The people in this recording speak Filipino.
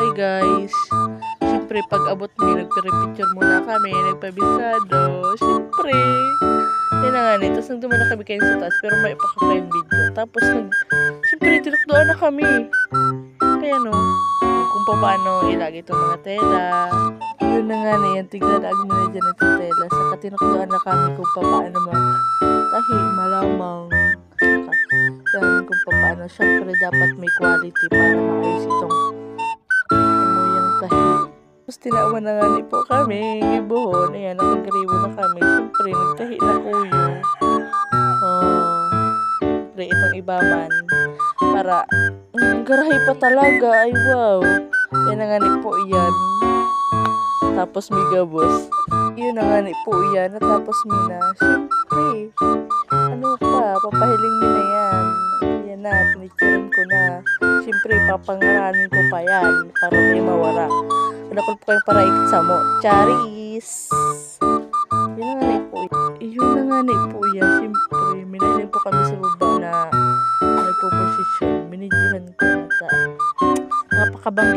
Hi guys. Siyempre pag abot mi, nagpire-picture muna kami, nagpabisado. Siyempre. Yan na nga ni. Tapos nagduman na kami kayo sa taas, pero may ipakakain video. Tapos siyempre tinukdoan na kami. Kaya no, kung paano ilagay itong mga tela. Yun na nga na yan, tignan mo na dyan itong tela. Saka tinukdoan na kami kung paano tahi, malamang. Yan kung paano. Siyempre dapat may quality para maayos itong yung tahi. Tapos tinawa na nga po kami, gibuhon. Ayan, nakagribo na kami. Siyempre, nagtahi na kuyo. Siyempre, itong ibaman. Para, garahe pa talaga. Ay, wow. Yan na nga po yan. Tapos may gabos. Yun na nga po yan. Natapos mina. Siyempre, ano pa, papahiling mo na yan. Yan na, pinicturean ko na. Siyempre, papangaranin ko pa yan para may mawara. Wala ko po kayong para ikit sa mo. Charis! Yun na nga po. Yun na nga po yan. Siyempre, minayin po kami sa baba na nagpo-position. Minidyohan ko na. Napakabanggi.